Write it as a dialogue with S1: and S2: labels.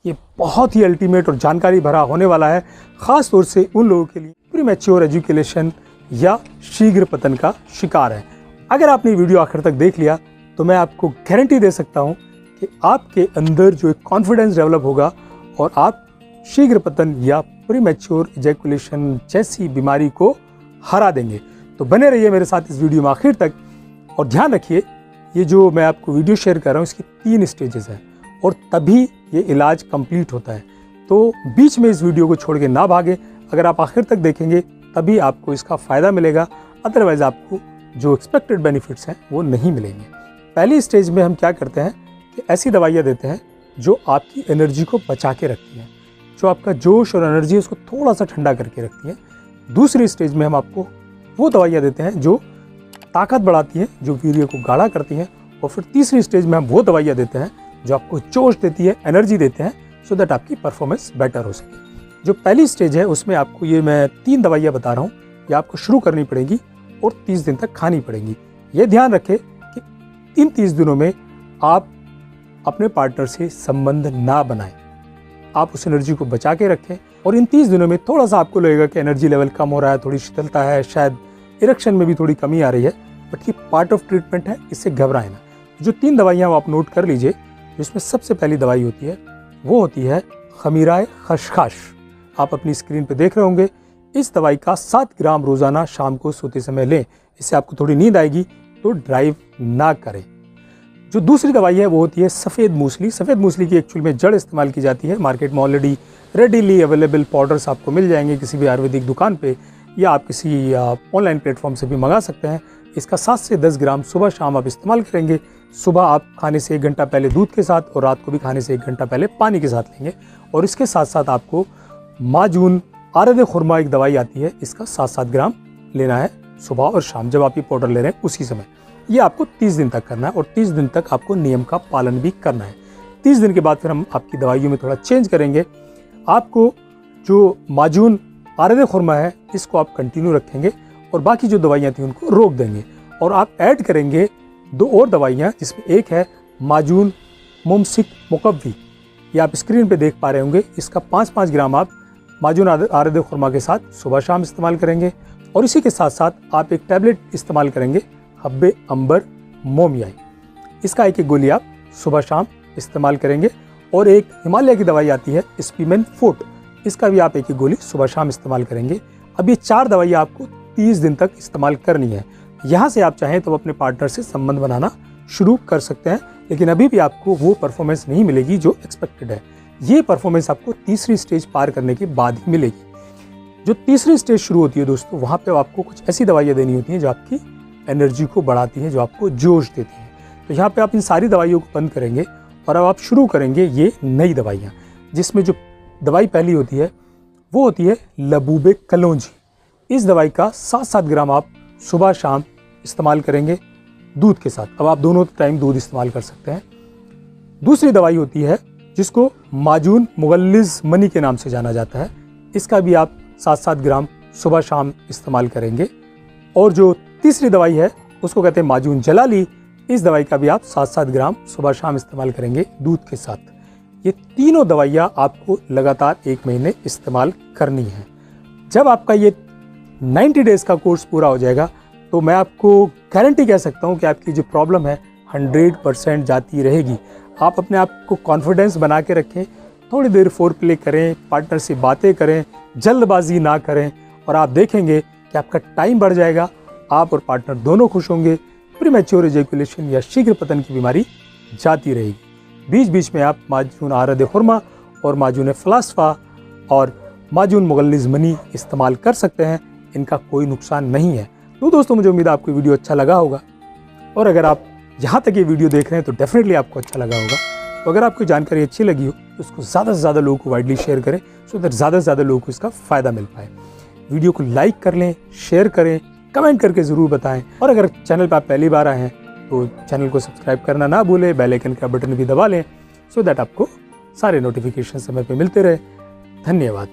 S1: ये बहुत ही अल्टीमेट और जानकारी भरा होने वाला है, ख़ास तौर से उन लोगों के लिए प्रीमैच्योर एजुकेशन या शीघ्र पतन का शिकार है। अगर आपने वीडियो आखिर तक देख लिया तो मैं आपको गारंटी दे सकता हूँ कि आपके अंदर जो एक कॉन्फिडेंस डेवलप होगा और आप शीघ्र पतन या प्रीमैच्योर इजैकुलेशन जैसी बीमारी को हरा देंगे। तो बने रहिए मेरे साथ इस वीडियो में आखिर तक। और ध्यान रखिए, ये जो मैं आपको वीडियो शेयर कर रहा हूँ इसकी 3 स्टेजेस हैं और तभी ये इलाज कंप्लीट होता है। तो बीच में इस वीडियो को छोड़ के ना भागें। अगर आप आखिर तक देखेंगे तभी आपको इसका फ़ायदा मिलेगा, अदरवाइज़ आपको जो एक्सपेक्टेड बेनिफिट्स हैं वो नहीं मिलेंगे। पहली स्टेज में हम क्या करते हैं कि ऐसी दवाइयाँ देते हैं जो आपकी एनर्जी को बचा के रखती हैं, जो आपका जोश और एनर्जी उसको थोड़ा सा ठंडा करके रखती हैं। दूसरी स्टेज में हम आपको वो दवाइयाँ देते हैं जो ताकत बढ़ाती हैं, जो वीर्य को गाढ़ा करती हैं। और फिर तीसरी स्टेज में हम वो दवाइयाँ देते हैं जो आपको जोश देती है, एनर्जी देते हैं, सो दैट आपकी परफॉर्मेंस बेटर हो सके। जो पहली स्टेज है उसमें आपको ये मैं 3 दवाइयाँ बता रहा हूँ, ये आपको शुरू करनी पड़ेगी और 30 दिन तक खानी पड़ेगी। ये ध्यान रखें कि इन 30 दिनों में आप अपने पार्टनर से संबंध ना बनाएं, आप उस एनर्जी को बचा के रखें। और इन 30 दिनों में थोड़ा सा आपको लगेगा कि एनर्जी लेवल कम हो रहा है, थोड़ी शीतलता है, शायद इरेक्शन में भी थोड़ी कमी आ रही है, बट ये पार्ट ऑफ ट्रीटमेंट है, इससे घबराएं ना। जो 3 दवाइयाँ वो आप नोट कर लीजिए। जिसमें सबसे पहली दवाई होती है वो होती है खमीराए खशखाश। आप अपनी स्क्रीन पे देख रहे होंगे। इस दवाई का 7 ग्राम रोज़ाना शाम को सोते समय लें, इससे आपको थोड़ी नींद आएगी, तो ड्राइव ना करें। जो दूसरी दवाई है वो होती है सफ़ेद मूसली। सफ़ेद मूसली की एक्चुअल में जड़ इस्तेमाल की जाती है। मार्केट में ऑलरेडी रेडीली अवेलेबल पाउडर्स आपको मिल जाएंगे किसी भी आयुर्वेदिक दुकान पे, या आप किसी ऑनलाइन प्लेटफॉर्म से भी मंगा सकते हैं। इसका 7 से 10 ग्राम सुबह शाम आप इस्तेमाल करेंगे। सुबह आप खाने से 1 घंटा पहले दूध के साथ और रात को भी खाने से 1 घंटा पहले पानी के साथ लेंगे। और इसके साथ साथ आपको माजून आरद खुरमा एक दवाई आती है, इसका 7-7 ग्राम लेना है सुबह और शाम, जब आप ये पाउडर ले रहे हैं उसी समय। ये आपको 30 दिन तक करना है और 30 दिन तक आपको नियम का पालन भी करना है। 30 दिन के बाद फिर हम आपकी दवाइयों में थोड़ा चेंज करेंगे। आपको जो माजून आरद खुरमा है इसको आप कंटिन्यू रखेंगे और बाकी जो दवाइयाँ थी उनको रोक देंगे। और आप ऐड करेंगे 2 और दवाइयाँ, जिसमें एक है माजून मुमसिक मुकव्वी। ये आप स्क्रीन पे देख पा रहे होंगे। इसका 5-5 ग्राम आप माजून आरद खुरमा के साथ सुबह शाम इस्तेमाल करेंगे। और इसी के साथ साथ आप एक टैबलेट इस्तेमाल करेंगे हब्बे अंबर मोमियाई। इसका एक गोली आप सुबह शाम इस्तेमाल करेंगे। और एक हिमालय की दवाई आती है स्पीमेन फूट, इसका भी आप एक गोली सुबह शाम इस्तेमाल करेंगे। अब ये 4 दवाइयाँ आपको 30 दिन तक इस्तेमाल करनी है। यहाँ से आप चाहें तो अपने पार्टनर से संबंध बनाना शुरू कर सकते हैं, लेकिन अभी भी आपको वो परफॉर्मेंस नहीं मिलेगी जो एक्सपेक्टेड है। ये परफॉर्मेंस आपको तीसरी स्टेज पार करने के बाद ही मिलेगी। जो तीसरी स्टेज शुरू होती है दोस्तों, वहाँ पे आपको कुछ ऐसी दवाइयाँ देनी होती हैं जो आपकी एनर्जी को बढ़ाती हैं, जो आपको जोश देती हैं। तो यहाँ पे आप इन सारी दवाइयों को बंद करेंगे और अब आप शुरू करेंगे ये नई दवाइयाँ, जिसमें जो दवाई पहली होती है वो होती है लबूबे कलौंजी। इस दवाई का 7-7 ग्राम आप सुबह शाम इस्तेमाल करेंगे दूध के साथ। अब आप दोनों टाइम दूध इस्तेमाल कर सकते हैं। दूसरी दवाई होती है जिसको माजून मुगल्लिज मनी के नाम से जाना जाता है। इसका भी आप 7-7 ग्राम सुबह शाम इस्तेमाल करेंगे। और जो तीसरी दवाई है उसको कहते हैं माजून जलाली। इस दवाई का भी आप 7-7 ग्राम सुबह शाम इस्तेमाल करेंगे दूध के साथ। ये तीनों दवाइयाँ आपको लगातार 1 महीने इस्तेमाल करनी है। जब आपका ये 90 डेज़ का कोर्स पूरा हो जाएगा तो मैं आपको गारंटी कह सकता हूँ कि आपकी जो प्रॉब्लम है 100% जाती रहेगी। आप अपने आप को कॉन्फिडेंस बना के रखें, थोड़ी देर फोरप्ले करें, पार्टनर से बातें करें, जल्दबाजी ना करें और आप देखेंगे कि आपका टाइम बढ़ जाएगा, आप और पार्टनर दोनों खुश होंगे। प्रीमैच्योर इजैकुलेशन या शीघ्र पतन की बीमारी जाती रहेगी। बीच बीच में आप माजून आरद खुरमा और माजून फलासफा और माजून मुगल्लिज मनी इस्तेमाल कर सकते हैं, इनका कोई नुकसान नहीं है। तो दोस्तों, मुझे उम्मीद है आपको वीडियो अच्छा लगा होगा और अगर आप यहाँ तक ये वीडियो देख रहे हैं तो डेफिनेटली आपको अच्छा लगा होगा। तो अगर आपको जानकारी अच्छी लगी हो तो उसको ज़्यादा से ज़्यादा लोगों को वाइडली शेयर करें, सो दैट ज़्यादा से ज़्यादा लोगों को इसका फ़ायदा मिल पाए। वीडियो को लाइक कर लें, शेयर करें, कमेंट करके ज़रूर बताएं। और अगर चैनल पर आप पहली बार आए हैं तो चैनल को सब्सक्राइब करना ना भूलें, बेल आइकन का बटन भी दबा लें, सो दैट आपको सारे नोटिफिकेशन समय पे मिलते रहे। धन्यवाद।